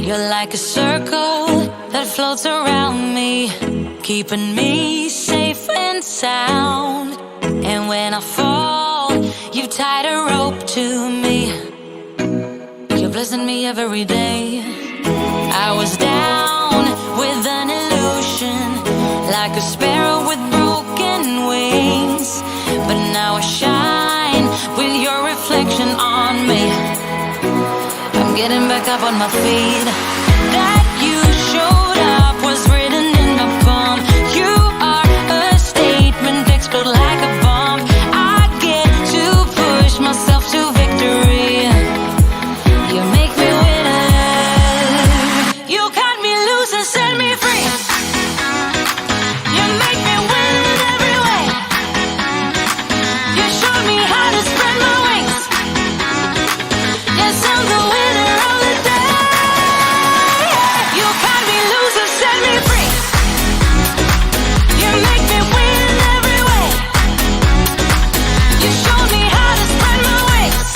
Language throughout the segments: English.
You're like a circle that floats around me, keeping me safe and sound. And when I fall, you tied a rope to me. You're blessing me every day. I was down with an illusion, like a sparrow with broken wings. But now I shine with your reflection on me. I'm getting back up on my feet. That you showed up was written in my palm. You are a statement, explode like a bomb. I get to push myself to victory. You make me winner. You cut me loose and set me free. You make me win in every way. You showed me how to spread my wings. Yes, I'm the winner of the day. You cut me loose and set me free. You make me win in every way. You showed me how to spread my wings.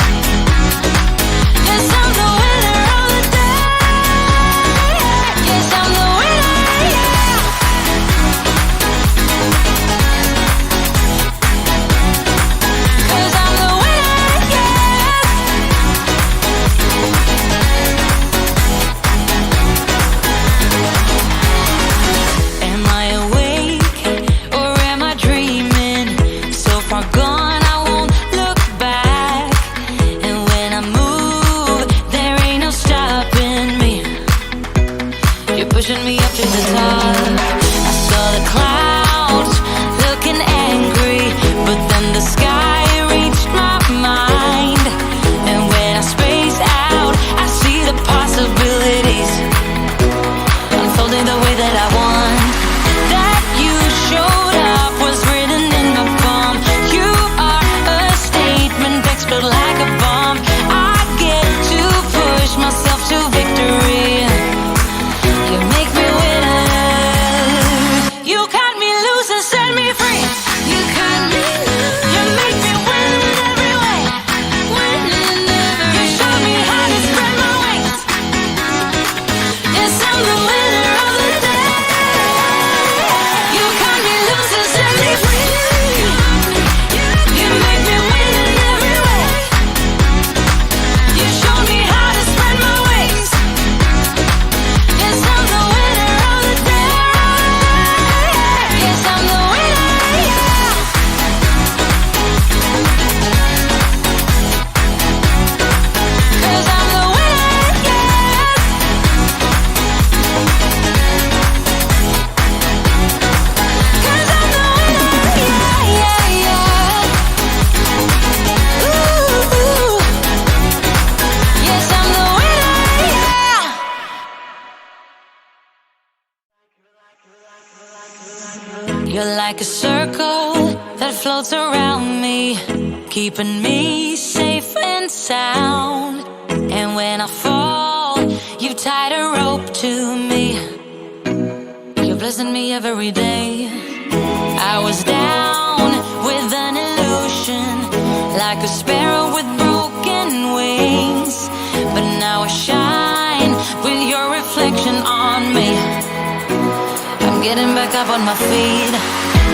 Yes, I'm the winner of the day. Yes, I'm the winner, yeah. 'Cause I'm the winner, yeah. Am I awake or am I dreaming? So far gone, I won't look back. And when I move, there ain't no stopping me. You're pushing me up to the top. I saw the clouds looking angry, but then the sky reached my mind. And when I space out, I see the possibilities unfolding the way that I want. That you showed up was written in my palm. You are a statement, explode like a bomb. I get to push myself to victory. You make me winner. You cut me loose and set me free. You cut me loose. You make me win in every way. Win in every way. You show me how to spread my wings. Yes, I'm the winner of the day. You cut me loose and set me free. You make me win in every way. You show me how to spread my wings. Yes, I'm the winner of the day. Yes, I'm the winner, yeah. 'Cause I'm the winner, yeah. 'Cause I'm the winner, yeah, yeah, yeah. Ooh. Yes, I'm the winner, yeah. You're like a circle that floats around me, keeping me safe and sound. And when I fall, you tied a rope to me. You're blessing me every day. I was down with an illusion, like a sparrow with broken wings. But now I shine with your reflection on me. I'm getting back up on my feet.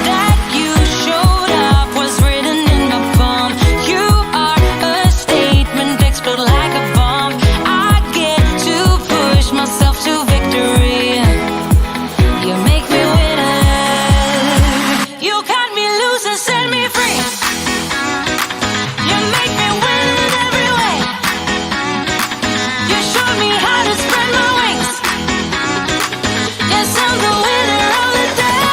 That you showed up was written in my palm. You are a statement, explode like a bomb. I get to push myself to victory. You make me winner. You cut me loose and set me free. You make me win in every way. You showed me how to spread my wings. Yes, I'm the winner of the day.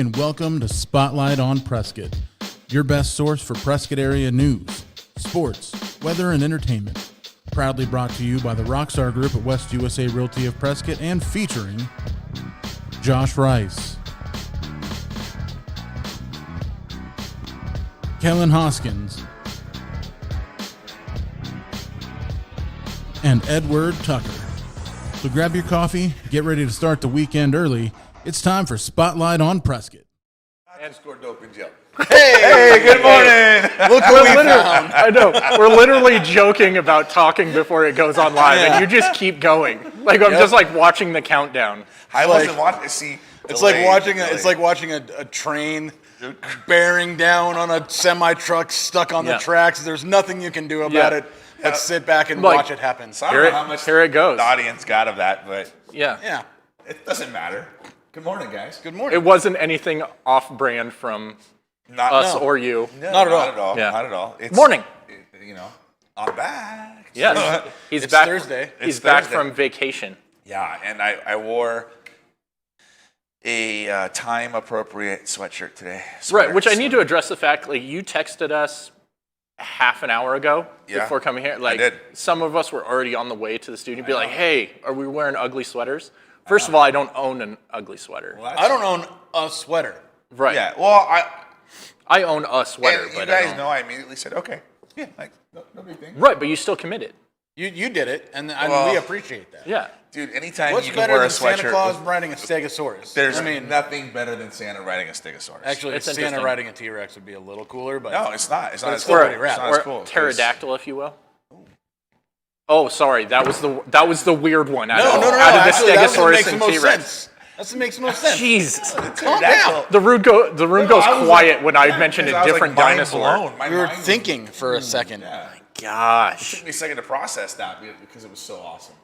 and welcome to Spotlight on Prescott, your best source for Prescott area news, sports, weather, and entertainment. Proudly brought to you by the Rockstar Group at West USA Realty of Prescott and featuring Josh Rice, Kellen Hoskins, and Edward Tucker. So grab your coffee, get ready to start the weekend early. It's time for Spotlight on Prescott. And scored dope in jail. Hey, good morning. Look what we found. I know. We're literally joking about talking before it goes on live, and you just keep going. Like I'm just like watching the countdown. I wasn't watching. See, It's like watching a train bearing down on a semi truck stuck on the tracks. There's nothing you can do about it. Let's sit back and watch it happen. So I don't know how much here it goes. The audience got of that, but Yeah. it doesn't matter. Good morning, guys. Good morning. It wasn't anything off-brand from us or you. No, Not at all. Yeah. Not at all. It's, Morning. I'm back. Yes. He's It's back. Thursday. He's It's back Thursday. from vacation. Yeah, and I wore a time-appropriate sweatshirt today. Right, which I need to address the fact, like, you texted us half an hour ago before coming here. Like, did. some of us were already on the way to the studio. Be like, hey, are we wearing ugly sweaters? First of all, I don't own an ugly sweater. Well, I don't own a sweater. Right. Yeah, well, I own a sweater, and but you I guys don't. know I immediately said, okay, yeah, like, no big thing. Right, but you still committed. You did it, and Well, we appreciate that. Yeah. Dude, anytime What's you can better wear a than Santa sweatshirt Claus with- riding a Stegosaurus? There's I mean, nothing better than Santa riding a Stegosaurus. actually, It's Santa interesting. riding a T-Rex would be a little cooler, but No, it's not. It's not as still cool. pretty rad. It's not Or as cool. 'cause- pterodactyl, if you will. Oh, sorry, that was the weird one. no. Out of Actually, the that's what Stegosaurus makes the and most T-Rex. sense. That's what makes the most sense. Jesus. Calm down. The room goes I was quiet like- when I yeah, mentioned a because I was, different like, mind dinosaur. blown. My We were mind was- thinking for a second. Yeah. It Gosh. took me a second to process that because it was so awesome.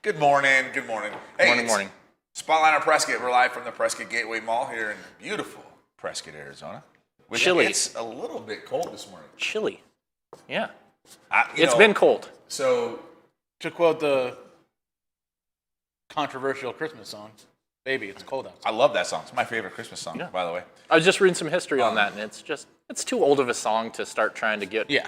Good morning. Good morning. Hey, Morning. Spotlight on Prescott. We're live from the Prescott Gateway Mall here in beautiful Prescott, Arizona. Chilly. It's a little bit cold this morning. Chilly. Yeah. It's Been cold. So To quote the controversial Christmas song, "Baby, it's cold outside." I love that song. It's my favorite Christmas song, by the way. I was just reading some history on that, and it's too old of a song to start trying to get Yeah,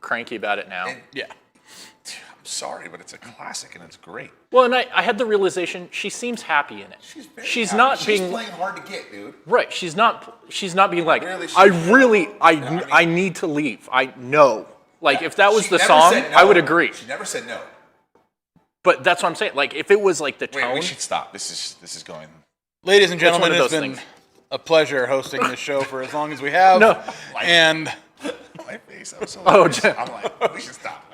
cranky about it now. And yeah. I'm sorry, but it's a classic and it's great. Well, and I had the realization she seems happy in it. She's happy. not She's being playing hard to get, dude. right. She's not being like Really, I need to leave. I know. Like if that was She the never song, said no. I would agree. She never said no. But that's what I'm saying. Like if it was like the Wait, tone. we should stop. This is going. Ladies and gentlemen, one of it's those been things. a pleasure hosting this show for as long as we have. No. And My face. I'm so. Oh, nervous. I'm like, we should stop.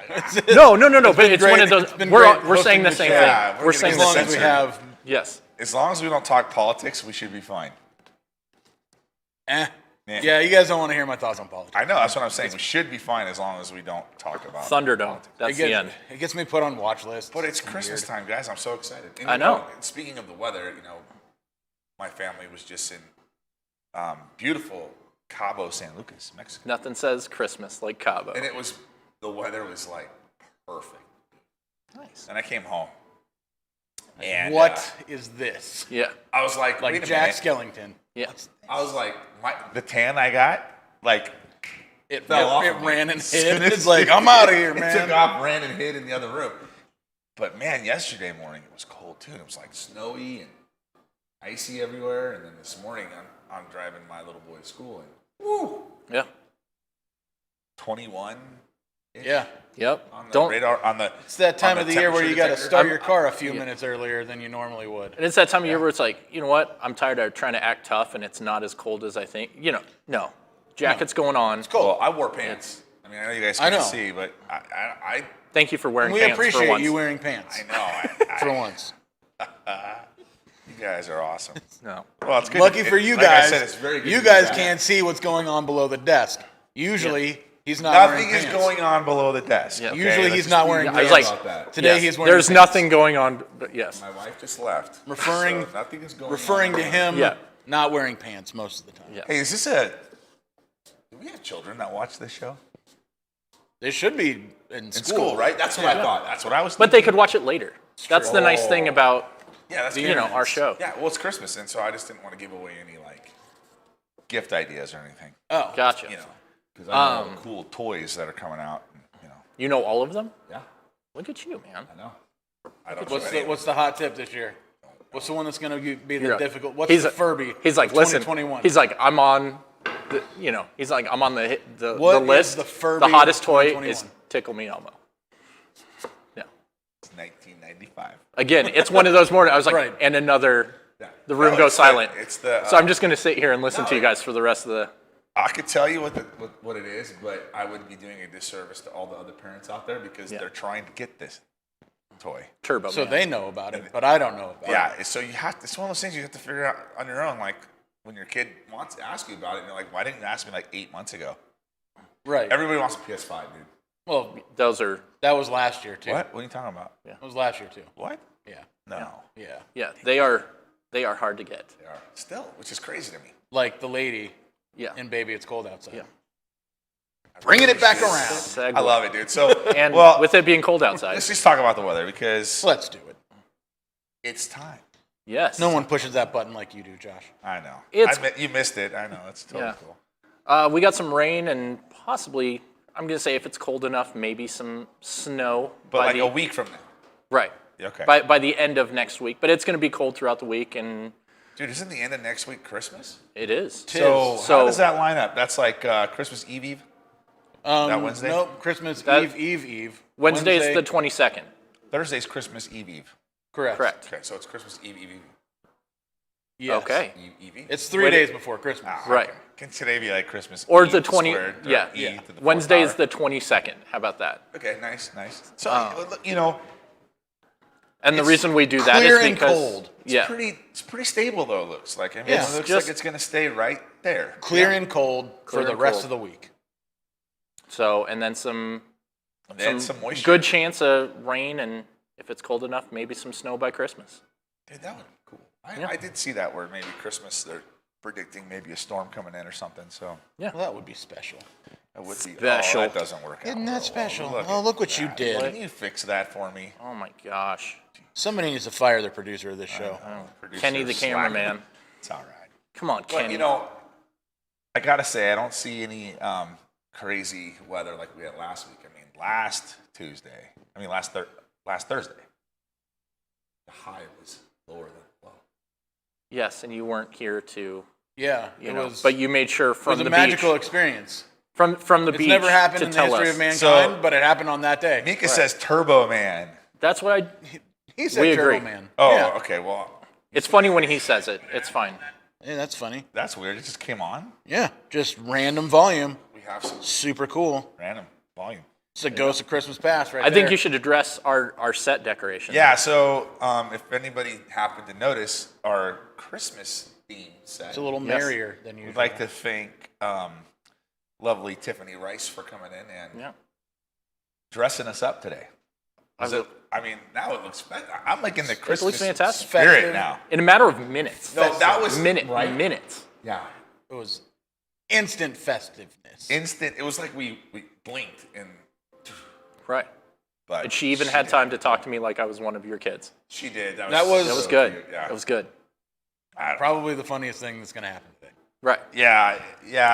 No. But it's great. one of those. It's been We're great saying the hosting same the thing. show. Yeah, we're We're gonna saying as the long same as we thing. have, Yes. As long as we don't talk politics, we should be fine. yeah, you guys don't want to hear my thoughts on politics. I know. That's what I'm saying. We should be fine as long as we don't talk about Thunderdome. That's the end. It gets me put on watch lists. But it's Christmas time, guys. I'm so excited. And, I know. and speaking of the weather, my family was just in beautiful Cabo San Lucas, Mexico, Nothing says Christmas like Cabo. and the weather was like perfect. Nice. And I came home, and What is this? Yeah. I was like, Like wait a Jack minute. Skellington. Yeah. I was like, the tan I got, like, It fell off. it of me. ran and As hid. soon as It's like, I'm out of here, It took man. off, ran and hid in the other room. But man, yesterday morning it was cold too. It was like snowy and icy everywhere. And then this morning I'm driving my little boy to school and woo, Yeah. 21 Yeah. Yep. on the Don't. radar on the. It's that time on of the year where temperature you got to detector. start your car a few minutes earlier than you normally would. And it's that time of year where it's like, you know what? I'm tired of trying to act tough, and it's not as cold as I think. No. Jacket's going on. Well, I wore pants. I mean, I know you guys I can't know. see, but I Thank you for wearing We pants for appreciate once. you wearing pants know. for once. You guys are awesome. No. Well, it's good. Lucky for you like I guys, said, it's very good you to be guys back. can't see what's going on below the desk. Usually, he's not Nothing wearing is pants. going on below the desk. Yeah. okay? Usually Let's he's just not be wearing I was clear like, about that. Today Yes. he's wearing There's pants. nothing going on, but yes. My wife just left. Referring So nothing is going referring on. to him Yeah. not wearing pants most of the time. Yeah. Hey, is this do we have children that watch this show? They should be in In school, right? That's what I thought. That's what I was But they thinking. could watch it later. That's the nice thing about Yeah, that's our show. Yeah, well, it's Christmas, and so I just didn't want to give away any like gift ideas or anything. Oh, Gotcha. Because I know all the cool toys that are coming out. And, You know all of them? Yeah, Look at you, man. I know. I don't What's the hot tip this year? What's the one that's going to be the difficult? What's He's the Furby? He's like, of listen. 2021? He's like, I'm on. He's like, I'm on the What list. is the Furby The hottest of toy 2021? is Tickle Me Elmo. Yeah. It's 1995. Again, it's one of those mornings. I was like, Right. and another. Yeah. The room No, goes it's silent. the. So I'm just going to sit here and listen to you guys for the rest of the. I could tell you what it is, but I would be doing a disservice to all the other parents out there because they're trying to get this toy. Turbo So Man. they know about it, but I don't know about it. Yeah, so it's one of those things you have to figure out on your own. Like when your kid wants to ask you about it, and you're like, why didn't you ask me like 8 months ago? Right. Everybody wants a PS5, dude. Well, Those are. that was last year too. What? What are you talking about? That was last year too. What? Yeah. No. Yeah. Yeah, they are hard to get. They are still, which is crazy to me. Like the lady Yeah. in Baby It's Cold Outside. Yeah. Bringing it back around. Segue. I love it, dude. So, And well, with it being cold outside. let's just talk about the weather because Let's do it. it's time. Yes. No one pushes that button like you do, Josh. I know. It's- You missed it. I know. It's totally Yeah. cool. We got some rain and possibly, I'm going to say if it's cold enough, maybe some snow. But by like the, a week from now. Right. Okay. By the end of next week. But it's going to be cold throughout the week, and Dude, isn't the end of next week Christmas? it is. So, So- how does that line up? That's like Christmas Eve? That Wednesday? Nope. Christmas That- Eve. Wednesday is the 22nd. Thursday's Christmas Eve. Correct. Correct. Okay, so it's Christmas Eve. Yes. Okay. Eve. It's 3 days before Christmas. Right. Can today be like Christmas Or Eve the 20. squared, or Yeah. E to the fourth Wednesday is power? the 22nd. How about that? Okay, nice. So, you know, And the It's reason we do that clear is and because. cold. Yeah. it's pretty stable though, it looks like. I mean, Yeah. it looks just- like it's going to stay right there. Clear and cold Clear for the and rest cold. of the week. So, and then some. And then some moisture. Good chance of rain, and if it's cold enough, maybe some snow by Christmas. Dude, that would be cool. Yeah. I did see that where maybe Christmas they're predicting maybe a storm coming in or something. So Well, that would be special. that would be Special. Oh, that doesn't work. Isn't out that real special? well. Oh, look what you at did. that. Can you fix that for me? Oh my gosh. Somebody needs to fire the producer of this show. Producer Kenny the slacker. cameraman. It's all right. Come on, But Kenny. you know, I gotta say I don't see any crazy weather like we had last week. I mean, last Thursday, the high was lower than low. Yes, and you weren't here to, Yeah, you it know, was. but you made sure it from was the a magical beach, experience. from the It's beach never happened to in the tell history us. of mankind, So- but it happened on that day. Mika says Turbo Man. That's what I. He said we Turbo agree. Man. Oh, Yeah. okay. Well, It's funny when he says it. It's fine. Hey, that's funny. that's weird. It just came on. Yeah, just random volume. We have some Super cool. random volume. It's a ghost of Christmas past right I think there. you should address our set decoration. Yeah. So, if anybody happened to notice, our Christmas theme set. It's a little merrier than usual. We'd like to thank lovely Tiffany Rice for coming in and Yeah. dressing us up today. I mean, now it looks. I'm like in the Christmas fantastic. spirit Festive. now. In a matter of minutes. No, that was minutes. Yeah, It was instant festiveness. instant. It was like we blinked and. Right. But And she even had time to talk to me like I was one of your kids. She did. That That was so good. cute, Yeah. That was good. Probably the funniest thing that's going to happen today. Right. Yeah.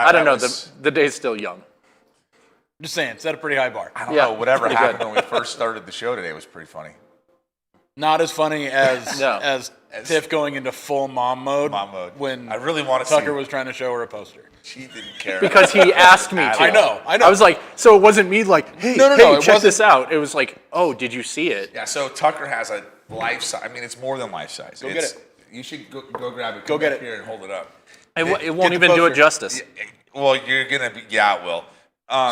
I don't that know. was- The day's still young. Just saying, set a pretty high bar. I don't Yeah, know. Whatever pretty happened good. when we first started the show today was pretty funny. Not as funny as No. as Tiff going into full mom mode. When I really want to Tucker see. was trying to show her a poster. She didn't care Because he asked me to. I know. I was like, so it wasn't me like, hey, No, hey, it check wasn't- this out. It was like, oh, did you see it? Yeah. So Tucker has a life size. I mean, it's more than life size. Go get it. You should go grab it. Go Come get back it. here and hold it up. It won't the even do it poster. justice. Well, you're gonna be. Yeah, it will.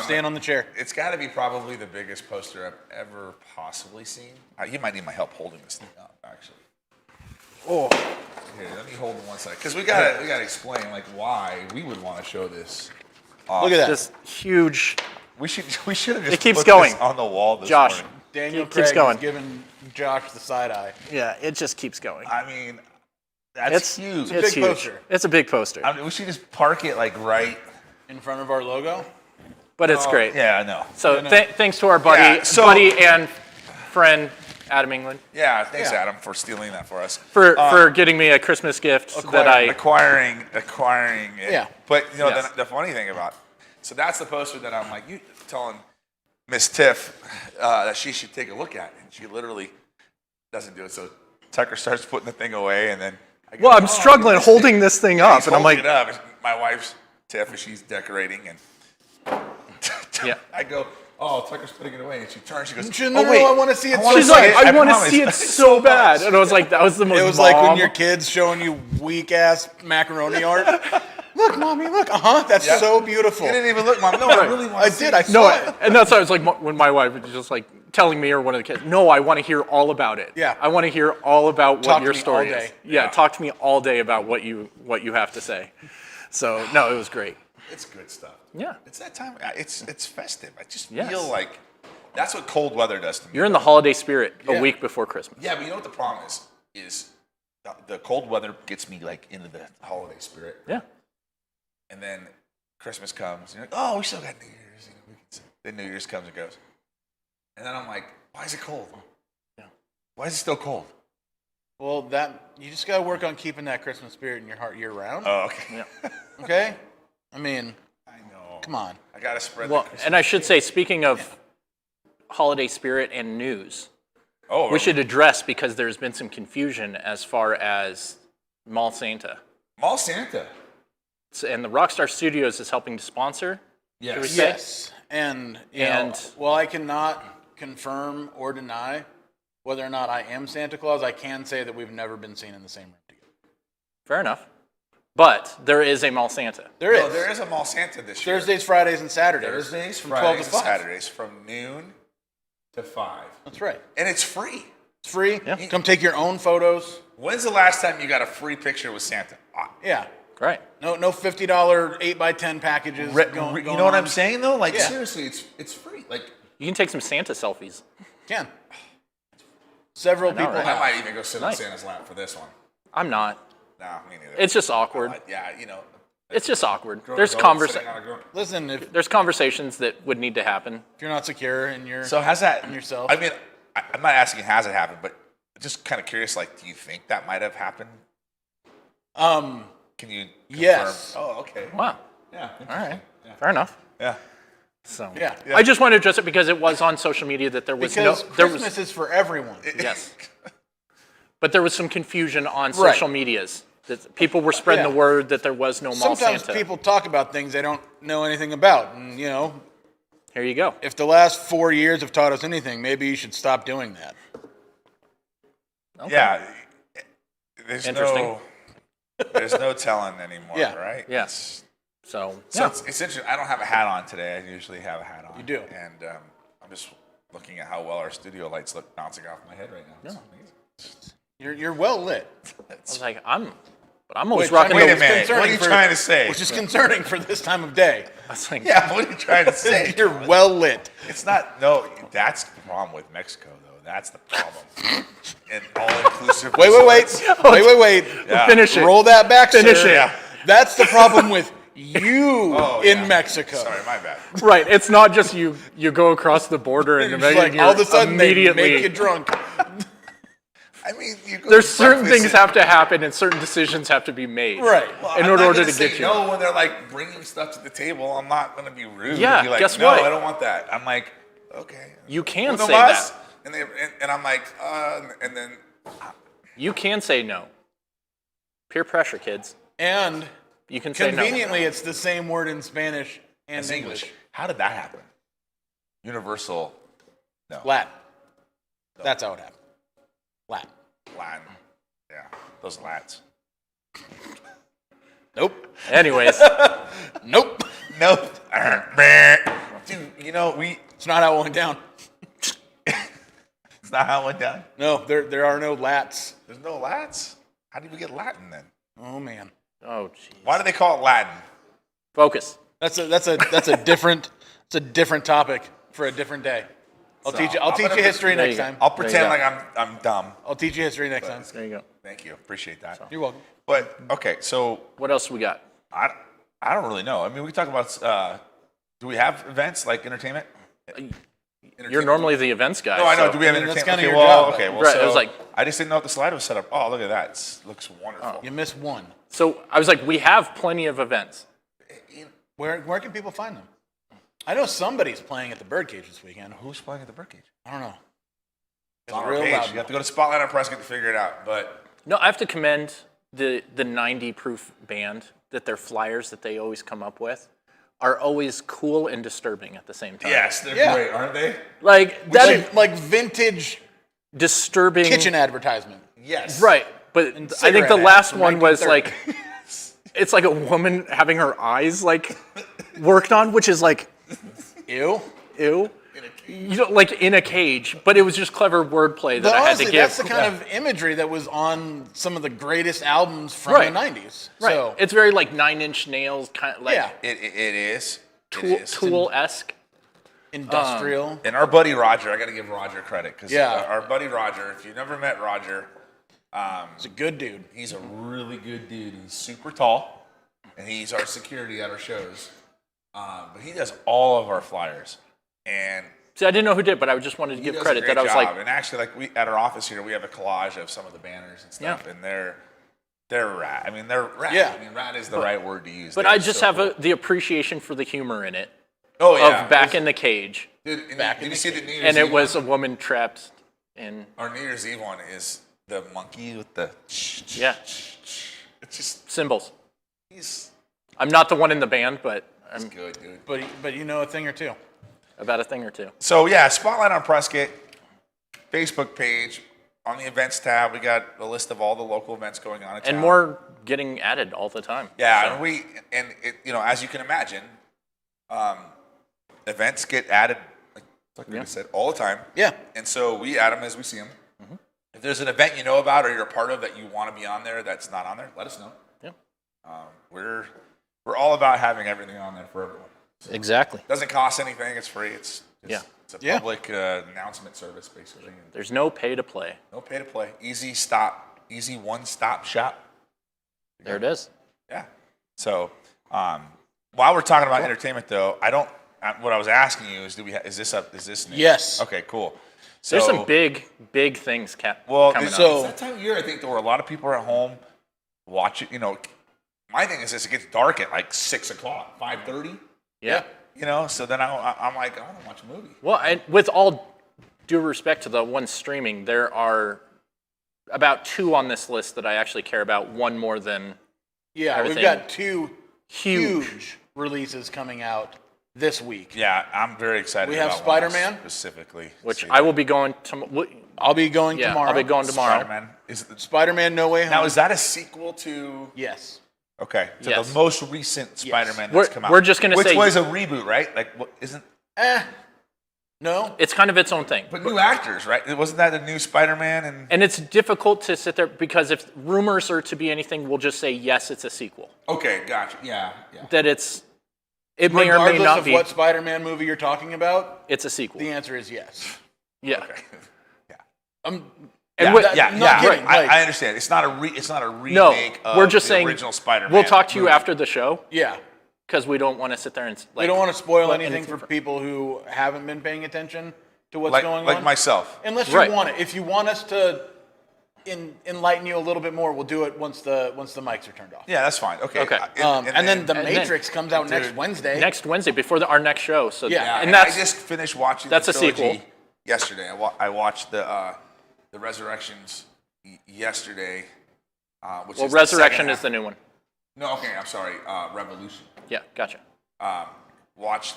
Stand on the chair. It's got to be probably the biggest poster I've ever possibly seen. You might need my help holding this thing up, actually. Oh, Here, let me hold it one second, because we gotta explain like why we would want to show this. Off. look at that. Just huge. We should have just It keeps put going. this on the wall this Josh. morning. Daniel keeps Craig going. is giving Josh the side eye. Yeah, it just keeps going. I mean, that's huge. a It's big huge. poster. It's a big poster, I mean, we should just park it like right. In front of our logo. but it's great. Yeah, I know. So no. thanks to our buddy, Yeah, so- buddy and friend Adam England. Yeah, thanks, Yeah. Adam, for stealing that for us. For getting me a Christmas gift that I... Acquiring it. Yeah. But, you know, Yes. the funny thing about... So that's the poster that I'm like, you telling Miss Tiff that she should take a look at. And she literally doesn't do it. So Tucker starts putting the thing away, and then... I go, Well, I'm struggling holding this thing Yeah, up, he's and I'm like... holding it up. My wife's Tiff, and she's decorating, and Yeah. I go, oh, Tucker's putting it away, and she turns, she goes, No, oh, wait, I want to see it. wanna She's so see like, it. I I want to promise. see it so bad. And I was like, that was the most It was like when mom- your kid's showing you weak ass macaroni art. Look, mommy, look. That's Yeah. so beautiful. You didn't even look, Mom. No, I really want I to see did. it. I No, saw it. and that's why I was like, when my wife was just like telling me or one of the kids, no, I want to hear all about it. Yeah. I want to hear all about what Talk to your me story all is. day. Yeah, Yeah. talk to me all day about what you have to say. So no, it was great. It's good stuff. Yeah. It's that time. It's festive. I just Yes. feel like that's what cold weather does to me. You're in the holiday spirit Yeah. a week before Christmas. Yeah, but you know what the problem is the cold weather gets me like into the holiday spirit, Yeah. and then Christmas comes, and you're like, oh, we still got New Year's. You know, we can. Then New Year's comes and goes, and then I'm like, why is it cold? Yeah. Why is it still cold? Well, you just got to work on keeping that Christmas spirit in your heart year round. Oh, okay. Yeah. Okay? I mean, I know. come on. I gotta spread. Well, the Christmas. and I should say, speaking of holiday spirit and news, Oh, we should address because there's been some confusion as far as Mall Santa. Mall Santa. And the Rockstar Studios is helping to sponsor. Yes. Should we say? Yes. And, you know, while I cannot confirm or deny whether or not I am Santa Claus, I can say that we've never been seen in the same room together. Fair enough. But there is a Mall Santa. There is. No, there is a Mall Santa this year. Thursdays, Fridays, and Saturdays. Thursdays, from Fridays, 12 to and 5. Saturdays from noon to 5. That's right. And it's free. It's free. Yeah. Come take your own photos. When's the last time you got a free picture with Santa? Yeah. Great. No $50 8x10 packages. going You know what I'm on. saying though? Like Yeah. seriously, it's free. Like You can take some Santa selfies. Can. Several know, people right? I have. might even go sit Nice. on Santa's lap for this one. I'm not. Nah, me neither. It's just awkward. Yeah, you know. It's just awkward. grown There's adult sitting on a grown- Listen, if There's conversations that would need to happen. you're not secure in your So has that in yourself. I mean, I'm not asking has it happened, but just kind of curious. Like, do you think that might have happened? Can you? Confirm? Yes. Oh, okay. Wow. Yeah. All right. Fair enough. Yeah. So Yeah. I just wanted to address it because it was on social media that there was because there Christmas is for everyone. yes. But there was some confusion on Right. social medias that people were spreading Yeah. the word that there was no Mall Sometimes Santa. people talk about things they don't know anything about, and you know, Here you go. if the last 4 years have taught us anything, maybe you should stop doing that. Okay. Yeah. There's Interesting. there's no telling anymore, Yeah. right? Yeah. It's- So, So yeah. it's interesting. I don't have a hat on today. I usually have a hat on. You do. And I'm just looking at how well our studio lights look bouncing off my head right now. It's amazing. You're well lit. I was like, I'm always Which, rocking Wait the a minute. concerning What are you for- trying to say? Which is concerning for this time of day. I was like, Yeah, what are you trying to say? You're well lit. It's not. No, that's the problem with Mexico, though. That's the problem. And all-inclusive. Wait. Yeah. Finish it. Roll that back, Finish sir. it. Yeah. That's the problem with you in yeah. Mexico. Sorry, my bad. right. It's not just you go across the border and It's like all of a sudden they immediately. make you drunk. I mean, you go There's to certain breakfast things and- have to happen and certain decisions have to be made. Right. Well, in I'm order not to gonna say get you. no when they're like bringing stuff to the table. I'm not going to be rude. Yeah, and be like, guess no, what? I don't want that. I'm like, okay. You can Uno say mas? that. And I'm like, and then You can say no. Peer pressure, kids. And You can say no. conveniently, it's the same word in Spanish and it's English. English. How did that happen? Universal. No. Latin. That's how it happened. Latin. Latin. Yeah, those lats. Nope. Anyways, Nope. Nope. Dude, you know, It's not how it went down. it's not how it went down. No, there are no lats. There's no lats? How did we get Latin then? Oh man. oh jeez. Why do they call it Latin? Focus. That's a different topic for a different day. I'll teach you history There next you go. time. I'll There you pretend go. like I'm dumb. I'll teach you history next time. There you go. Thank you. Appreciate that. You're welcome. But okay, so What else we got? I don't really know. I mean, we talk about do we have events like entertainment? You're normally the events guy. No, I know. so- Do we have I mean, that's entertainment? kinda your job, Okay, well, Right, so it was like- I just didn't know if the slide was set up. Oh, look at that. It looks wonderful. You missed one. So I was like, we have plenty of events. Where can people find them? I know somebody's playing at the Birdcage this weekend. Who's playing at the Birdcage? I don't know. It's on our real page. loud You have to go to Spotlight on Prescott to figure it out. But No, I have to commend the 90 proof band that their flyers that they always come up with are always cool and disturbing at the same time. yes, they're Yeah. great, aren't they? Like that is Like vintage disturbing. kitchen advertisement. Yes. Right. But I think cigarette the ads last from one was 1930. like it's like a woman having her eyes like worked on, which is like Ew. ew. You know, like in a cage, but it was just clever wordplay that But I had honestly, to give. that's the kind of imagery that was on some of the greatest albums from Right. the 90s. Right. So, It's very like Nine Inch Nails kind of like yeah, It is. Tool-esque. industrial. And our buddy Roger, I got to give Roger credit because Yeah. our buddy Roger, if you've never met Roger, He's a good dude. he's a really good dude. He's super tall, and he's our security at our shows. But he does all of our flyers, and See, I didn't know who did, but I just wanted to he give does credit a that great I was job. like, And actually, like we at our office here, we have a collage of some of the banners and stuff, Yeah. and they're rad. I mean, they're rad. Yeah. I mean, rad is the right word to use. but They're I just so have cool. the appreciation for the humor in it oh yeah of Back in the Cage, Dude, and Back did in you the see the New Year's and it Eve was a one? woman trapped in. Our New Year's Eve one is the monkey with the Yeah. It's just Symbols. he's I'm not the one in the band, but I'm good, dude. But you know a thing or two. about a thing or two. So yeah, Spotlight on Prescott, Facebook page. On the events tab, we got a list of all the local events going on in town. And more getting added all the time. Yeah, So, and it, as you can imagine, events get added, like we said, all the time. Yeah. And so we add them as we see them. If there's an event you know about or you're a part of that you want to be on there that's not on there, let us know. yeah. We're all about having everything on there for everyone. Exactly. Doesn't cost anything. It's free. It's Yeah. It's a Yeah. public announcement service basically. There's no pay to play. No pay to play. Easy one-stop shop. There it is. Yeah. So while we're talking about entertainment, though, what I was asking you is, is this new? Yes. Okay. Cool. So, There's some big things coming it's up. that time of year, I think, where a lot of people are at home watching. My thing is this: it gets dark at like 6 o'clock, 5:30. Yeah. So then I'm like, I want to watch a movie. Well, and with all due respect to the one streaming, there are about 2 on this list that I actually care about. One more than Yeah, Everything we've got 2 huge. huge releases coming out this week. Yeah, I'm very excited. We have about one Spider-Man? specifically, which I will be going to. I'll be going Yeah, tomorrow. I'll be going tomorrow. Spider-Man. Is it Spider-Man No Way Home. now? Is that a sequel to? Yes. Okay, to Yes. the most recent Spider-Man We're- that's come out. we're just gonna which say- was a reboot, right? Like, what isn't? No. It's kind of its own thing. But new actors, right? Wasn't that a new Spider-Man? And it's difficult to sit there because if rumors are to be anything, we'll just say yes, it's a sequel. Okay, gotcha. Yeah. That it may or may Regardless not of be. what Spider-Man movie you're talking about, It's a sequel. the answer is yes. Yeah. I'm And with- not kidding, like- I understand. It's not a remake. No, of we're just the saying original Spider-Man. we'll talk to you movie. after the show yeah. because we don't want to sit there and We don't want to spoil what anything for people who haven't been paying attention to what's going like on. myself. Unless you Right. want it. If you want us to enlighten you a little bit more, we'll do it once the mics are turned off. Yeah, that's fine. Okay. Okay. And then The and then- Matrix comes out next Dude, Wednesday. next Wednesday before our next show. So Yeah, and and that's I just finished watching. that's the a sequel. trilogy yesterday. I watched the Resurrections yesterday. Which well, is Resurrection the is the new one. No, okay, I'm sorry. Revolution. Yeah, gotcha. Watch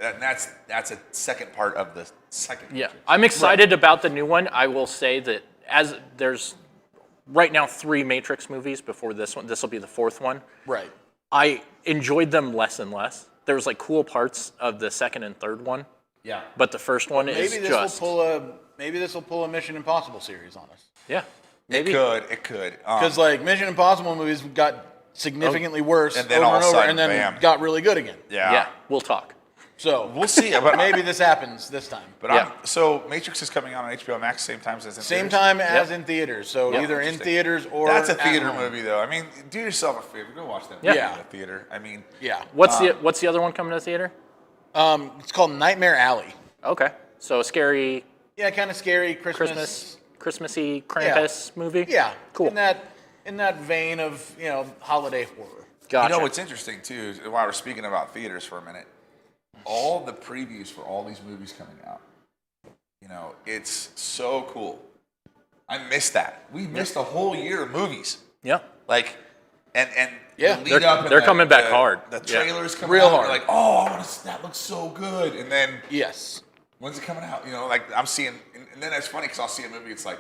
and that's a second part of the second. Yeah, Matrix. I'm excited about the new one. I will say that as there's right now 3 Matrix movies before this one. This will be the 4th one. Right. I enjoyed them less and less. There was like cool parts of the 2nd and 3rd one, Yeah. but the first one Maybe is this just will pull a Mission Impossible series on us. yeah. It Maybe could. Because like Mission Impossible movies got significantly worse And then over all and of a over, sudden, and then bam. got really good again. yeah. We'll talk. So We'll see. But maybe this happens this time. But Yeah. so Matrix is coming out on HBO Max same time as in Same theaters? time as in theaters. So either in Interesting. theaters or That's a at theater home. movie, though. I mean, do yourself a favor. Go watch that Yeah. movie Yeah. in the theater. I mean, Yeah. What's the other one coming to the theater? It's called Nightmare Alley. Okay. So a scary Yeah, kind of scary Christmassy Krampus movie. Yeah, Cool. In that vein of holiday horror. Gotcha. You know what's interesting too, is while we're speaking about theaters for a minute, all the previews for all these movies coming out, it's so cool. I missed that. We missed a whole year of movies. Yeah. Like, and Yeah, the lead up and they're coming back hard. The Yeah. trailers coming Real out. hard. You're like, oh, that looks so good. And then Yes. when's it coming out? Like I'm seeing, and then it's funny because I'll see a movie. It's like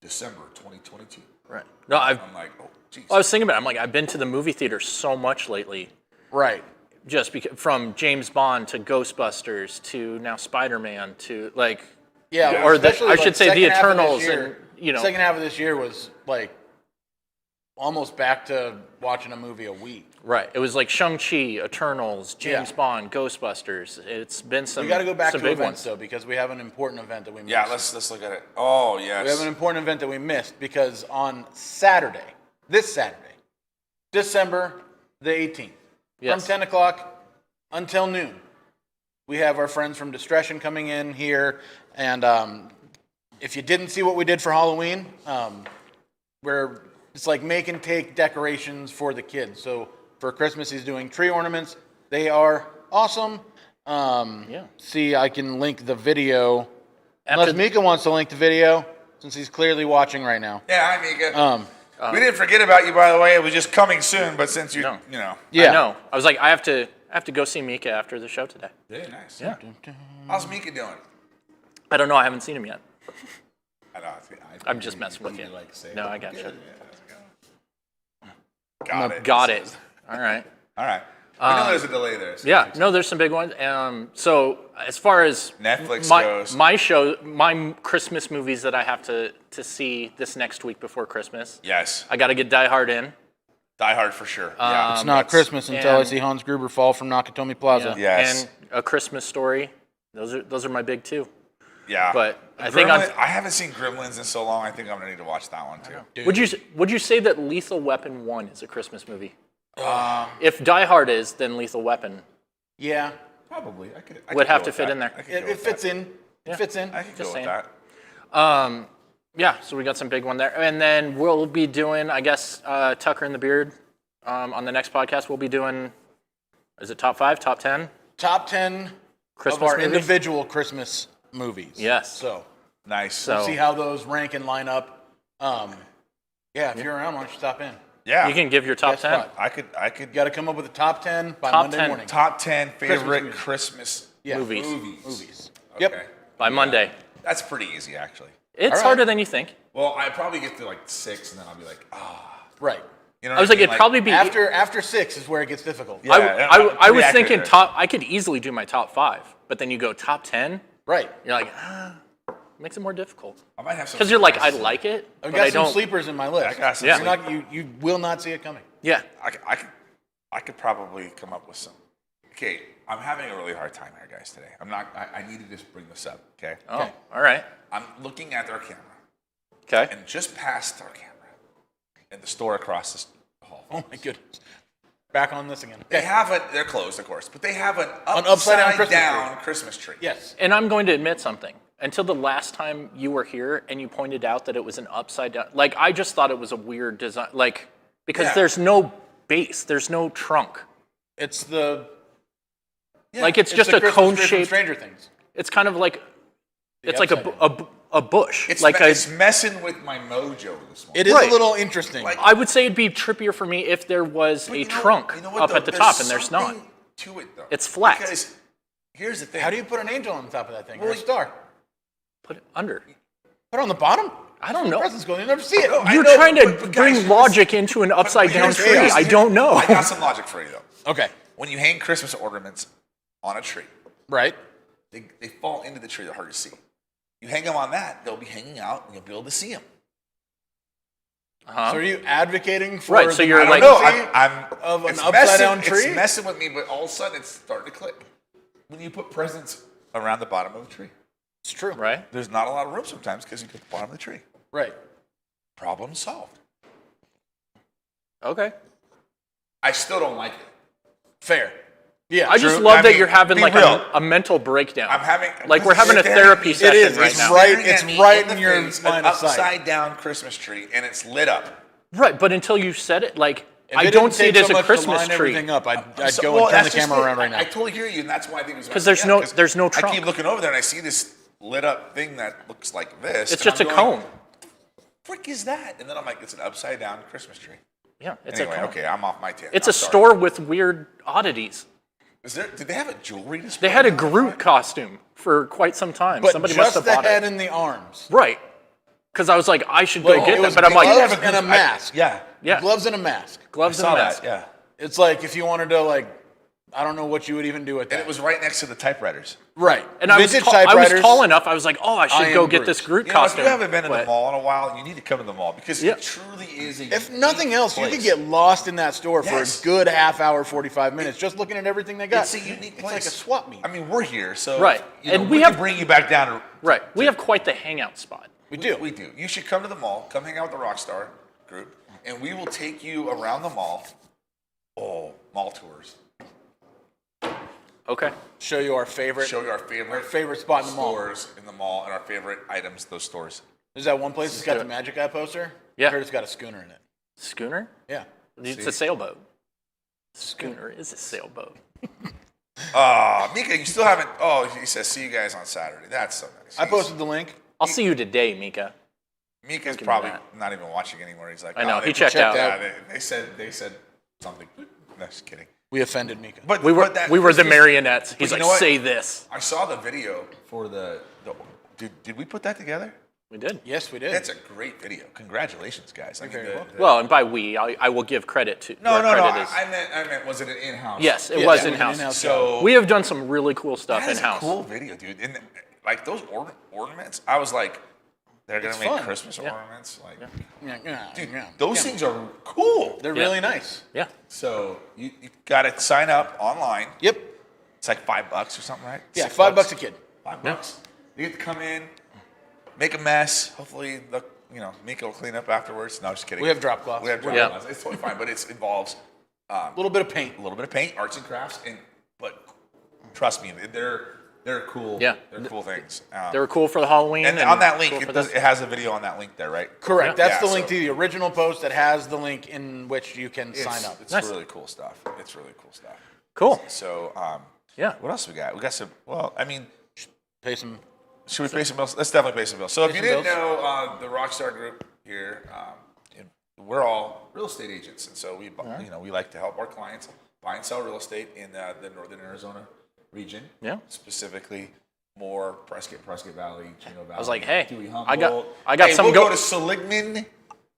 December 2022. Right. No, I'm like, oh, geez. I was thinking about it. I'm like, I've been to the movie theater so much lately. Right. Just because, from James Bond to Ghostbusters to now Spider-Man to like, Yeah. or especially, I should say the second half of this Eternals, year- and second half of this year was like almost back to watching a movie a week. right. It was like Shang-Chi, Eternals, James Yeah. Bond, Ghostbusters. It's been some. We got to go back some to big events ones. though, because we have an important event that we missed. Yeah, let's look at it. Oh yes. We have an important event that we missed because on Saturday, this Saturday, December the 18th, Yes. from 10 o'clock until noon, we have our friends from Discretion coming in here. And if you didn't see what we did for Halloween, it's like make and take decorations for the kids. So for Christmas, he's doing tree ornaments. They are awesome. Yeah. See, I can link the video. After Unless Mika wants to link the video, since he's clearly watching right now. Yeah, hi Mika. We didn't forget about you, by the way. It was just coming soon, but since No. Yeah. I know. I was like, I have to go see Mika after the show today. Yeah, nice. Yeah. How's Mika doing? I don't know. I haven't seen him yet. I know. I'm just messing with you. Like say, No, I got you. Got it. Got it. All right. All right. I know there's a delay there. So Yeah. No, there's some big ones. So as far as Netflix goes. my Christmas movies that I have to see this next week before Christmas. Yes. I got to get Die Hard in. Die Hard for sure. Yeah. It's not Christmas until I and- see Hans Gruber fall from Nakatomi Plaza. Yes. And A Christmas Story. Those are my big two. Yeah. But I think I'm. I haven't seen Gremlins in so long. I think I'm gonna need to watch that one too. Would you say that Lethal Weapon 1 is a Christmas movie? If Die Hard is, then Lethal Weapon Yeah. Probably. I could would go have to with fit that. in there. I could It, go it with fits that. in. It fits in. I could Just go with saying. that. Yeah, so we got some big one there. And then we'll be doing, I guess, Tucker and the Beard on the next podcast. We'll be doing, is it top 5, top 10? Top 10 Christmas of our movies? individual Christmas movies. Yes. So Nice. So- see how those rank and line up. Yeah, if you're around, why don't you stop in? yeah. You can give your top Guess 10. what? I could. You got to come up with a top 10 by Top Monday 10. morning. Top 10 favorite movies. Christmas Yeah, movies. Movies. Okay. Yep. By Monday. That's pretty easy, actually. It's All right. harder than you think. Well, I probably get to like 6, and then I'll be like, Right. you know. I was like, it'd probably be. After 6 is where it gets difficult. Yeah. I was pretty thinking accurate. I could easily do my top 5, but then you go top 10. Right. You're like, makes it more difficult. I might have some. Because you're like, I surprises. like it, I've but got I some don't. sleepers in my list. I got some Yeah. You're not, you will not see it coming. Yeah. I could probably come up with some. Okay, I'm having a really hard time here, guys. Today, I'm not. I need to just bring this up. Okay. Oh, all right. I'm looking at our camera, Okay. and just past our camera, in the store across the hall. Oh my goodness. Back on this again. They have a. They're closed, of course, but they have an upside-down Christmas down tree. Christmas tree. Yes. And I'm going to admit something. Until the last time you were here and you pointed out that it was an upside down, like I just thought it was a weird design, like because Yeah. there's no base, there's no trunk. It's the Like it's just the a Christmas cone tree from shaped. Stranger Things. It's kind of like it's like upside a bush. It's like it's messing with my mojo this morning. It is Right. a little interesting. Like- I would say it'd be trippier for me if there was But a you know- trunk you know what, up though? at the top, and there's something not. to it though. It's flat. Because here's the thing. How do you put an angel on the top of that thing? Or a star? Put it under. Put it on the bottom? I don't know. Presents going, you never see it. No, I You're know, trying to but bring guys, logic into an upside down tree. I don't know. I got some logic for you though. Okay. When you hang Christmas ornaments on a tree, Right. they fall into the tree. They're hard to see. You hang them on that, they'll be hanging out, and you'll be able to see them. So are you advocating for Right, so the you're like- potency I'm of an it's upside-down messing- tree? It's messing with me, but all of a sudden it's starting to click. When you put presents around the bottom of the tree, It's true. Right? there's not a lot of room sometimes because you put the bottom of the tree. Right. Problem solved. Okay. I still don't like it. Fair. Yeah, I just True. love I that mean, you're having be like real. a mental breakdown. I'm having like we're having a staring therapy at me. session It is. right It's now. right- Staring it's at me right the in your face, line an of sight. upside down Christmas tree, and it's lit up. Right, but until you said it, like If I it don't didn't see it take as so a much to Christmas line tree. everything up, I'd So- go well, and turn the that's just camera it. around right now. I totally hear you, and that's why I think it was 'Cause there's no I trunk. keep looking over there, and I see this lit up thing that looks like this. It's and just I'm a going, cone. Frick is that? And then I'm like, it's an upside down Christmas tree. Yeah, it's Anyway, a cone. okay, I'm off my tangent. It's I'm a sorry. store with weird oddities. Did they have a jewelry display? They had a on the Groot front? costume for quite some time. But Somebody must just have the bought head it. and the arms. Right. Because I was like, I should Like, go get it that, was but I'm like, gloves and a mask. Yeah. yeah, Gloves and a mask. gloves I saw and a mask. that. Yeah. It's like if you wanted to, like, I don't know what you would even do with that. And it was right next to the typewriters. right. And I was Vintage I was typewriters. tall enough. I was like, oh, I I should am go get Groot. this Groot You know, if costume. you haven't been in the But- mall in a while, you need to come to the mall because Yeah. it truly is a. If nothing unique else, you place. could get lost in that store Yes. for a good half hour, 45 minutes, just looking at everything they got. It's a unique It's place. like a swap meet. I mean, we're here, so Right. You know, And we we can have- bring you back down to. Right. We have quite the hangout spot. we do. We do. You should come to the mall. Come hang out with the Rockstar group, and we will take you around the mall. Oh, mall tours. Okay. Show you our favorite. Show you our favorite spot in the mall. stores in the mall and our favorite items. Those stores. There's that one place that's got do the it. Magic Eye poster. Yeah. I heard it's got a schooner in it. Schooner? Yeah. It's a sailboat. Schooner is a sailboat. Mika, you still haven't. Oh, he says, "See you guys on Saturday." That's so nice. I posted the link. I'll see you today, Mika. Mika's me probably that. not even watching anymore. He's like, I know, oh, he they checked out. Yeah, they said something. No, just kidding. We offended Mika. But We were but that we were the Christmas- marionettes. He's you like, know what? say this. I saw the video for the did we put that together? We did. Yes, we did. That's a great video. Congratulations, guys. I mean, very welcome. Well, and by we, I will give credit to. no. where credit is. I meant, was it an in-house? Yes, it Yeah, was that was an in-house. in-house So We have done some really cool stuff that is a in-house. cool video, dude. And like those ornaments, I was like, they're gonna It's make fun. Christmas ornaments. Like, dude, Yeah. those things are cool. They're Yeah. really nice. Yeah. So you got to sign up online. Yep. It's like $5 or something, right? Yeah, $6 $5 a kid. $5. You get to come in, make a mess. Hopefully, Mika will clean up afterwards. No, just kidding. We have drop cloths. We have drop Yeah. cloths. It's totally fine, but it involves A little bit of paint. a little bit of paint, arts and crafts, but trust me, they're cool. Yeah. They're cool things. They were cool for the Halloween. and on that link, cool it for this. has a video on that link there, right? Correct. Yeah. That's Yeah, the link so- to the original post that has the link in which you can sign up. It's Nice. really cool stuff. It's really cool stuff. Cool. So, Yeah. what else we got? We got some. Well, I mean, Pay some. should we pay some bills? Let's definitely pay some bills. So if Pay you some didn't bills. know, the Rockstar Group here, we're all real estate agents, and so we like to help our clients buy and sell real estate in the northern Arizona region. Yeah. Specifically, more Prescott Valley, Chino Valley. was like, hey, Dewey, I got Humboldt. some We'll go- go to Seligman,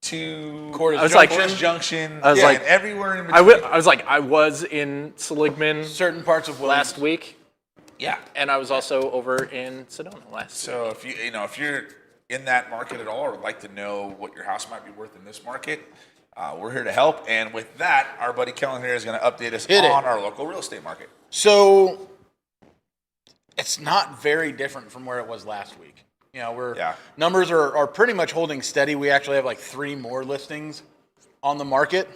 to Cordes I was like- Cordes Junction. I was yeah, like- and everywhere in I between. was like, I was in Seligman Certain parts of Williams. last week, Yeah. and I was also over in Sedona last week. So if you're in that market at all, or would like to know what your house might be worth in this market, we're here to help. And with that, our buddy Kellen here is going to update us Hit it. on our local real estate market. So it's not very different from where it was last week. Numbers are pretty much holding steady. We actually have like 3 more listings on the market.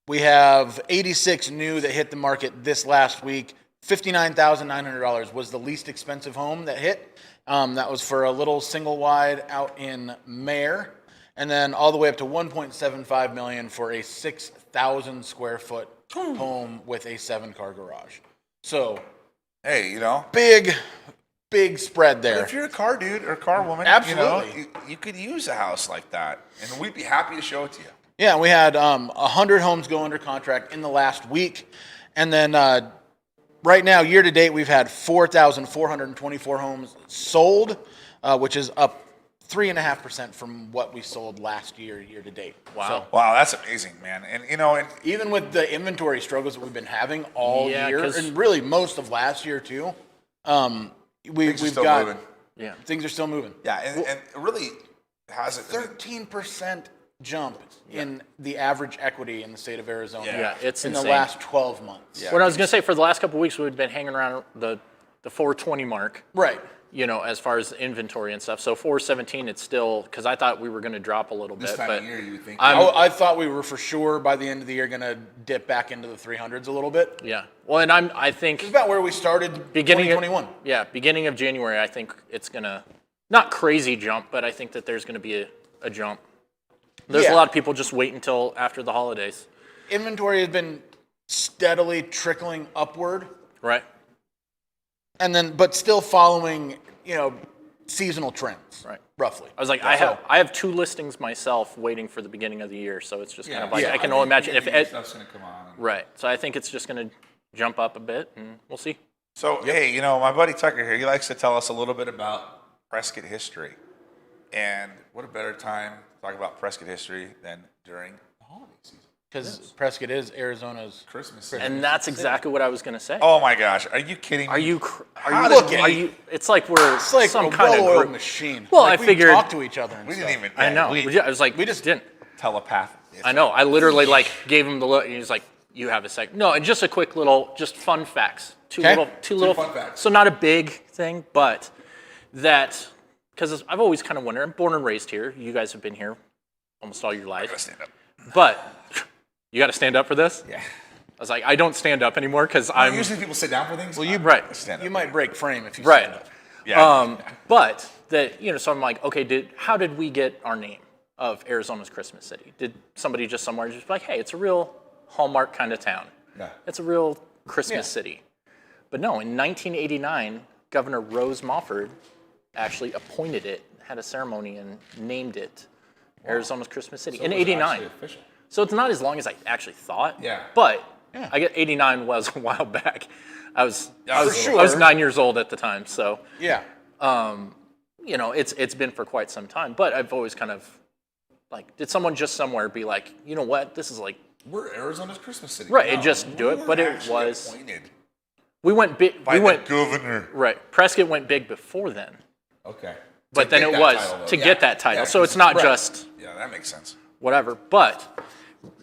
We have 86 new that hit the market this last week. $59,900 was the least expensive home that hit. That was for a little single wide out in Mare, and then all the way up to $1.75 million for a 6,000 square foot home with a 7-car garage. So Hey, big spread there. if you're a car dude or a car woman, Absolutely. you could use a house like that, and we'd be happy to show it to you. Yeah, we had 100 homes go under contract in the last week, and then right now, year to date, we've had 4,424 homes sold, which is up 3.5% from what we sold last year to date. Wow. Wow, that's amazing, man. And Even with the inventory struggles that we've been having all Yeah, year, 'cause- and really most of last year too, things are we've still got moving. Yeah. things are still moving. Yeah, and it really hasn't. 13% jump in the average equity in the state of Arizona. Yeah, it's in insane. the last 12 months. Yeah. What I was gonna say, for the last couple of weeks, we've been hanging around the 420 mark. Right. as far as inventory and stuff. So 417, it's still, because I thought we were going to drop a little This bit. time but of year, you would think. I thought we were for sure by the end of the year going to dip back into the 300s a little bit. Yeah. Well, and I think It's about where we started beginning 2021. beginning of January, I think it's going to, not crazy jump, but I think that there's going to be a jump. There's a lot of people just wait until after the holidays. Inventory has been steadily trickling upward. Right. And then, but still following, seasonal trends. Right. Roughly. I was like, I have 2 listings myself waiting for the beginning of the year, so it's just kind of like I can only imagine if stuff's going to come on. right. So I think it's just going to jump up a bit, and we'll see. So hey, my buddy Tucker here, he likes to tell us a little bit about Prescott history, and what a better time to talk about Prescott history than during the holiday season. Because Prescott is Arizona's Christmas season. And that's exactly what I was going to say. Oh my gosh, are you kidding me? Are you? How Are did you? we- It's like we're It's like some a kind of well-oiled group. machine. Well, Like I we figured- talk to each other. And We stuff. didn't even. I know. I was like, we just didn't. telepath. I know. I literally gave him the look, and he was like, "You have a sec." No, and just a quick little, just fun facts. Two Okay. little fun facts. So not a big thing, but that because I've always kind of wondered. I'm born and raised here. You guys have been here almost all your I gotta lives, stand up. but you got to stand up for this. Yeah. I was like, I don't stand up anymore because I'm Usually people sit down for things. Well, you right. stand up. You might break frame if you Right. stand up. Yeah. But that so I'm like, okay, how did we get our name of Arizona's Christmas City? Did somebody just somewhere just be like, hey, it's a real Hallmark kind of town. Yeah. It's a real Christmas Yeah. city. But no, in 1989, Governor Rose Mofford actually appointed it, had a ceremony, and named it Arizona's Christmas City in it was actually '89. official. So it's not as long as I actually thought. Yeah. But I get '89 was a while back. I was Yeah, for I was sure. 9 years old at the time, so Yeah. it's been for quite some time. But I've always kind of like, did someone just somewhere be like, you know what, this is like We're Arizona's Christmas city. right? No, And just do we it. were But it actually was appointed we went big. by We went the governor. right. Prescott went big before then, Okay. but To then get it that was title, though. to Yeah. get that title. Yeah, So it's not right. just Yeah, that makes sense. whatever. But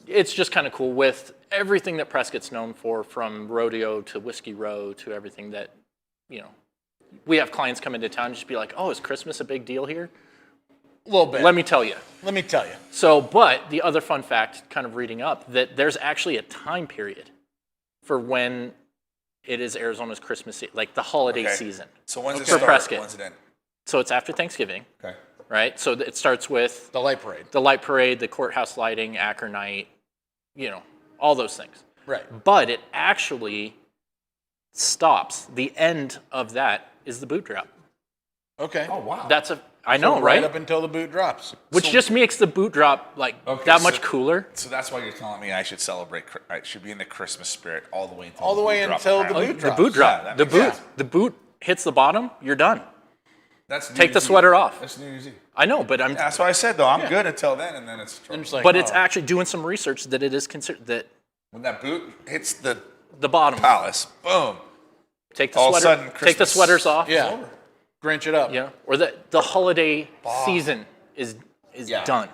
it's just kind of cool with everything that Prescott's known for, from rodeo to Whiskey Row to everything that, we have clients come into town and just be like, oh, is Christmas a big deal here? A little bit. Let me tell you. Let me tell you. So, but the other fun fact, kind of reading up, that there's actually a time period for when it is Arizona's Christmas, like the holiday Okay. season. So when's it For start? Prescott. When's it end? So it's after Thanksgiving, Okay. right? So it starts with The light parade. the light parade, the courthouse lighting, Acker night, all those things. Right. But it actually stops. The end of that is the boot drop. Okay. Oh wow. I know, So right? up until the boot drops. Which just makes the boot drop like Okay, that so- much cooler. So that's why you're telling me I should celebrate. I should be in the Christmas spirit all the way until All the way boot drop until the apparently. boot The drops. boot drop. that the makes boot. sense. The boot hits the bottom. You're done. That's New Take the Year's sweater Eve. off. That's New Year's Eve. I know, but I'm. Yeah, that's what I said though. I'm good until then, and then it's trouble. And it's like, But it's oh. actually doing some research that it is considered that When that boot hits the the bottom. palace, boom. Take the All of a sweater. sudden, Take the Christmas- sweaters off. Yeah. Grinch it up. Yeah. Or the holiday season is done.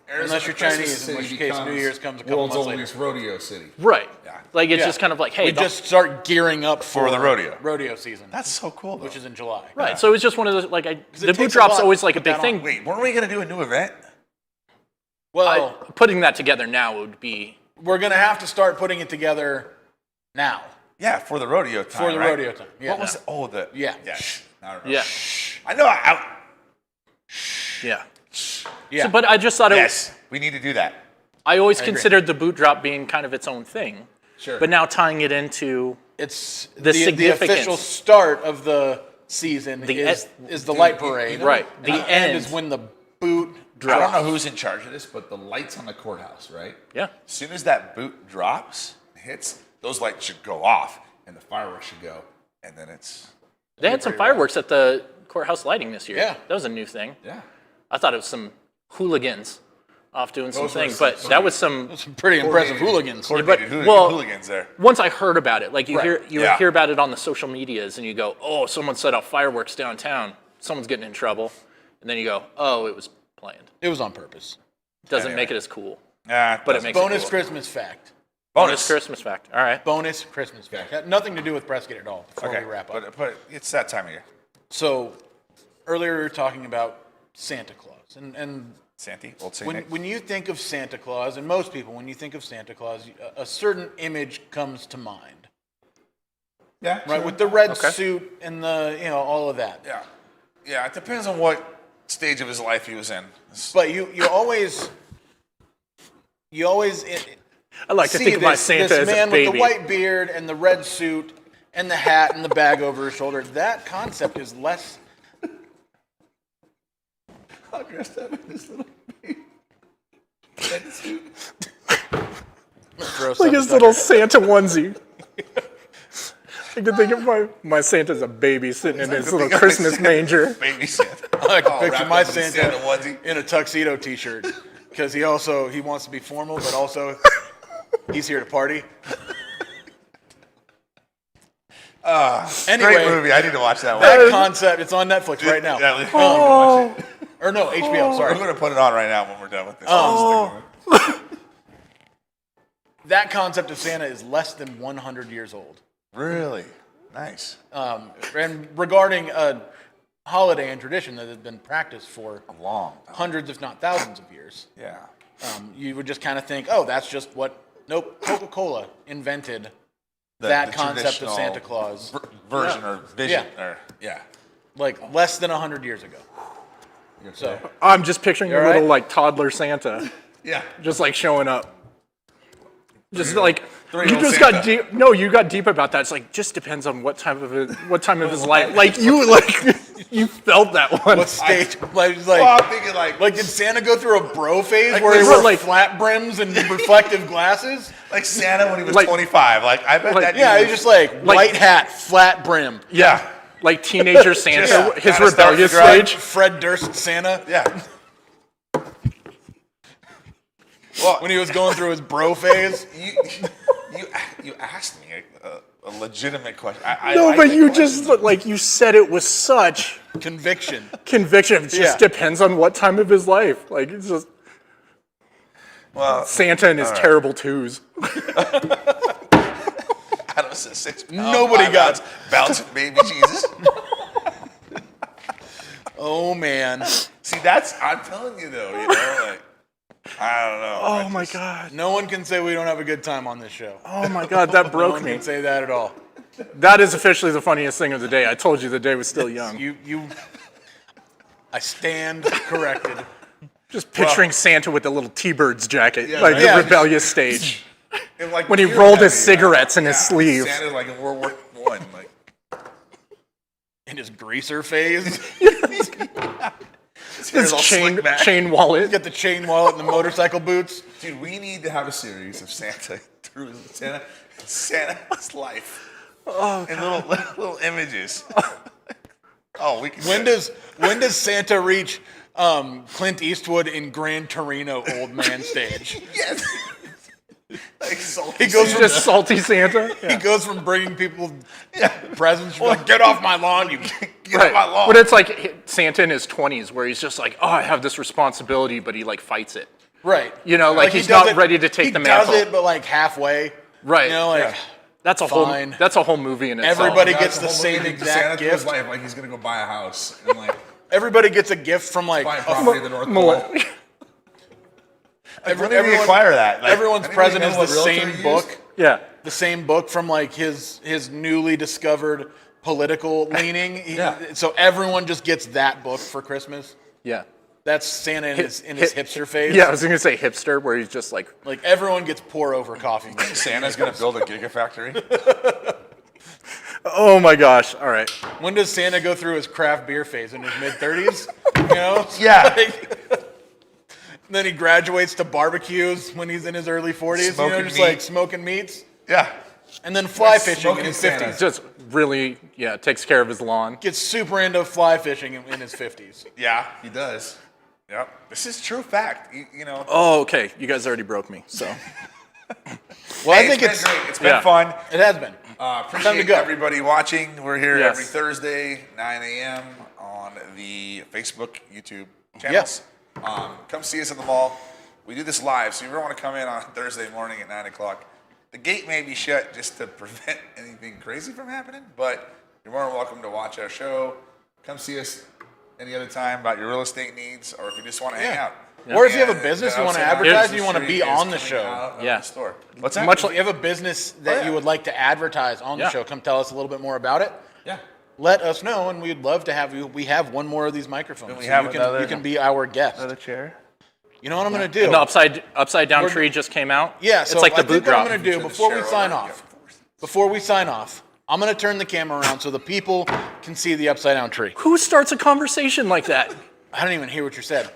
Unless you're Chinese, in which case New Year's comes a couple world's months oldest rodeo city. Right. Yeah. Like it's Yeah. just kind of like, hey, We just start gearing up For the rodeo. Rodeo season. That's so cool. Though. which is in July. right. So it's just one of those like the boot takes a drop's lot always to like a put big that thing. on. Wait, weren't we gonna do a new event? Well, Putting that together now would be we're gonna have to start putting it together now Yeah, for the rodeo time. for the right? rodeo time. Yeah. What was it? Oh, the Yeah. Yeah. Shh. I don't know. yeah. I know. Yeah. Yeah. So, but I just thought Yes, we need to do that. I always agree. considered the boot drop being kind of its own thing. Sure. But now tying it into It's The significance. official start of the season The is the light parade. right. The The end end is when the boot I drops. don't know who's in charge of this, but the lights on the courthouse, right? Yeah. As soon as that boot drops, hits, those lights should go off, and the fireworks should go, and then it's They had some fireworks at the courthouse lighting this year. Yeah. That was a new thing. yeah. I thought it was some hooligans off doing some Those were things, some- but that was some. Some pretty impressive hooligans. Coordinated well- hooligans there. Once I heard about it, like you Right. Yeah. hear about it on the social medias, and you go, "Oh, someone set off fireworks downtown. Someone's getting in trouble," and then you go, "Oh, it was planned." It was on purpose. Doesn't Anyway. make it as cool. Yeah, But it makes Bonus cool. Christmas fact. Bonus Christmas fact. All right. Bonus Christmas fact. Had nothing to do with Prescott at all. Before Okay, we wrap up. but it's that time of year. So earlier we were talking about Santa Claus, and Santy, old Saint Nick. when you think of Santa Claus, and most people, when you think of Santa Claus, a certain image comes to mind, Yeah. right? With the red suit and the all of that. Yeah. Yeah. It depends on what stage of his life he was in. But you always I like to see think of my this Santa as a man baby. with the white beard and the red suit and the hat and the bag over his shoulder. That concept is less. All dressed up in this little baby. Like his little Santa onesie. I can think of my Santa's a baby sitting in his little Christmas manger. Baby Santa. I can picture wrapped my up in a Santa onesie. in a tuxedo T-shirt because he wants to be formal, but also he's here to party. Anyway, Great movie. I need to watch that one. that concept, it's on Netflix right now. Yeah, let's watch it. Or no, HBO, I'm sorry. going to put it on right now when we're done with this. That concept of Santa is less than 100 years old. Really? Nice. And regarding a holiday and tradition that has been practiced for Long. hundreds, if not thousands of years, Yeah. you would just kind of think, oh, that's just Coca-Cola invented The that concept of traditional Santa Claus. version or vision. Yeah. Or, yeah. Like less than 100 years ago. So I'm just picturing You a all little right? like toddler Santa, Yeah. just like showing up. Just like you Three-year-old just Santa. got deep. No, you got deep about that. It's like just depends on what time of his life. Like you you felt that one. what stage? Like, Well, I'm thinking like did Santa go through a bro phase Like, where he this wore is like- flat brims and reflective glasses? Santa when he was Like- 25. Like I bet that. Yeah, dude he's just like white hat, flat brim. Yeah. Like teenager Santa, Yeah. his Kinda rebellious starting to stage. Fred Durst Santa. Yeah. Well, When he was going through his bro phase. you asked me a legitimate question. No, I but think you questions- just like you said it with such Conviction. conviction. It just Yeah. depends on what time of his life. Like it's just Well, Santa and his terrible twos. out of 6 pounds. Nobody 5 got- ounce bouncing baby Jesus. Oh man. See, I'm telling you though, like, I don't know. Oh my god. No one can say we don't have a good time on this show. Oh my god, that No broke one me. can say that at all. That is officially the funniest thing of the day. I told you the day was still young. I stand corrected. Just picturing Santa with the little T-Birds jacket, Yeah, like right. the Yeah. rebellious stage. And, like, When he beer rolled his heavy, cigarettes in his sleeve. Santa's like in World War I. Like, In his greaser phase. his hair's His all slicked back. chain wallet. Get the chain wallet and the motorcycle boots. Dude, we need to have a series of Santa through Santa's life. Oh, and little images. Oh, we can. When does Santa reach Clint Eastwood in Gran Torino old man stage? Yes. Like salty He goes Santa. Just salty Santa. He goes from bringing people presents to like, get off my lawn, you. Get off my lawn. But it's like Santa in his 20s where he's just like, oh, I have this responsibility, but he like fights it. Right. You know, like he he's does not ready to take the He does mantle. it, but like halfway. Right. You know, like Yeah. That's a Fine. whole movie in itself. Everybody That's gets the the whole same movie, exact Santa through his gift. life, like he's gonna go buy a house and like Everybody gets a gift from like buy a property in the North Mil- Pole. When did we acquire that? Like, everyone's anybody present know is what the realtor same he book. used? Yeah. The same book from like his newly discovered political leaning. Yeah. So everyone just gets that book for Christmas. Yeah. That's Santa in his hipster phase. Yeah, I was going to say hipster, where he's just like, Like everyone gets pour over coffee. Santa's gonna build a gigafactory. oh my gosh. All right. When does Santa go through his craft beer phase? In his mid-30s? You know? Yeah. Then he graduates to barbecues when he's in his early 40s. You know, Smoking just meat. like smoking meats. Yeah. And then fly Like fishing in smoking his Santa. 50s. Just really, takes care of his lawn. Gets super into fly fishing in his 50s. Yeah, he does. Yep. This is true fact. You know. Oh, okay. You guys already broke me. So Well, Hey, I think it's been great. It's been Yeah. fun. it has been. Appreciate Time to go. everybody watching. We're here Yes. every Thursday, 9 a.m. on the Facebook, YouTube channels. Come see us in the mall. We do this live, so if you ever want to come in on Thursday morning at 9 o'clock, the gate may be shut just to prevent anything crazy from happening, but you're more than welcome to watch our show. come see us any other time about your real estate needs, or if you just want to hang out. Or if you have a business you want to advertise, you want to be on the show. The store. What's that? Much like you have a business that you would like to advertise on the show, come tell us a little bit more about it. Yeah. Let us know, and we'd love to have you. We have one more of these microphones. And we have you can be our guest. Another chair. You know what I'm going to do? And the upside down tree just came out. Yeah, it's so like the I boot think drop. what I'm going to do before we sign off, I'm going to turn the camera around so the people can see the upside down tree. Who starts a conversation like that? I don't even hear what you said.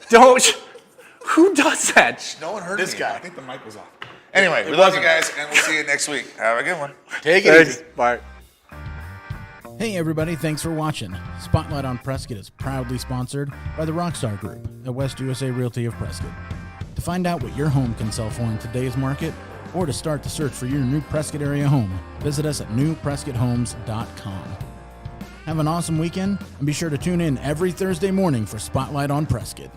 Who does that? No one heard this me. guy. I think the mic was off. Anyway, we love you guys, and we'll see you next week. Have a good one. Take it easy. Bye. Hey everybody, thanks for watching. Spotlight on Prescott is proudly sponsored by the Rockstar Group at West USA Realty of Prescott. To find out what your home can sell for in today's market, or to start the search for your new Prescott area home, visit us at newprescotthomes.com. Have an awesome weekend, and be sure to tune in every Thursday morning for Spotlight on Prescott.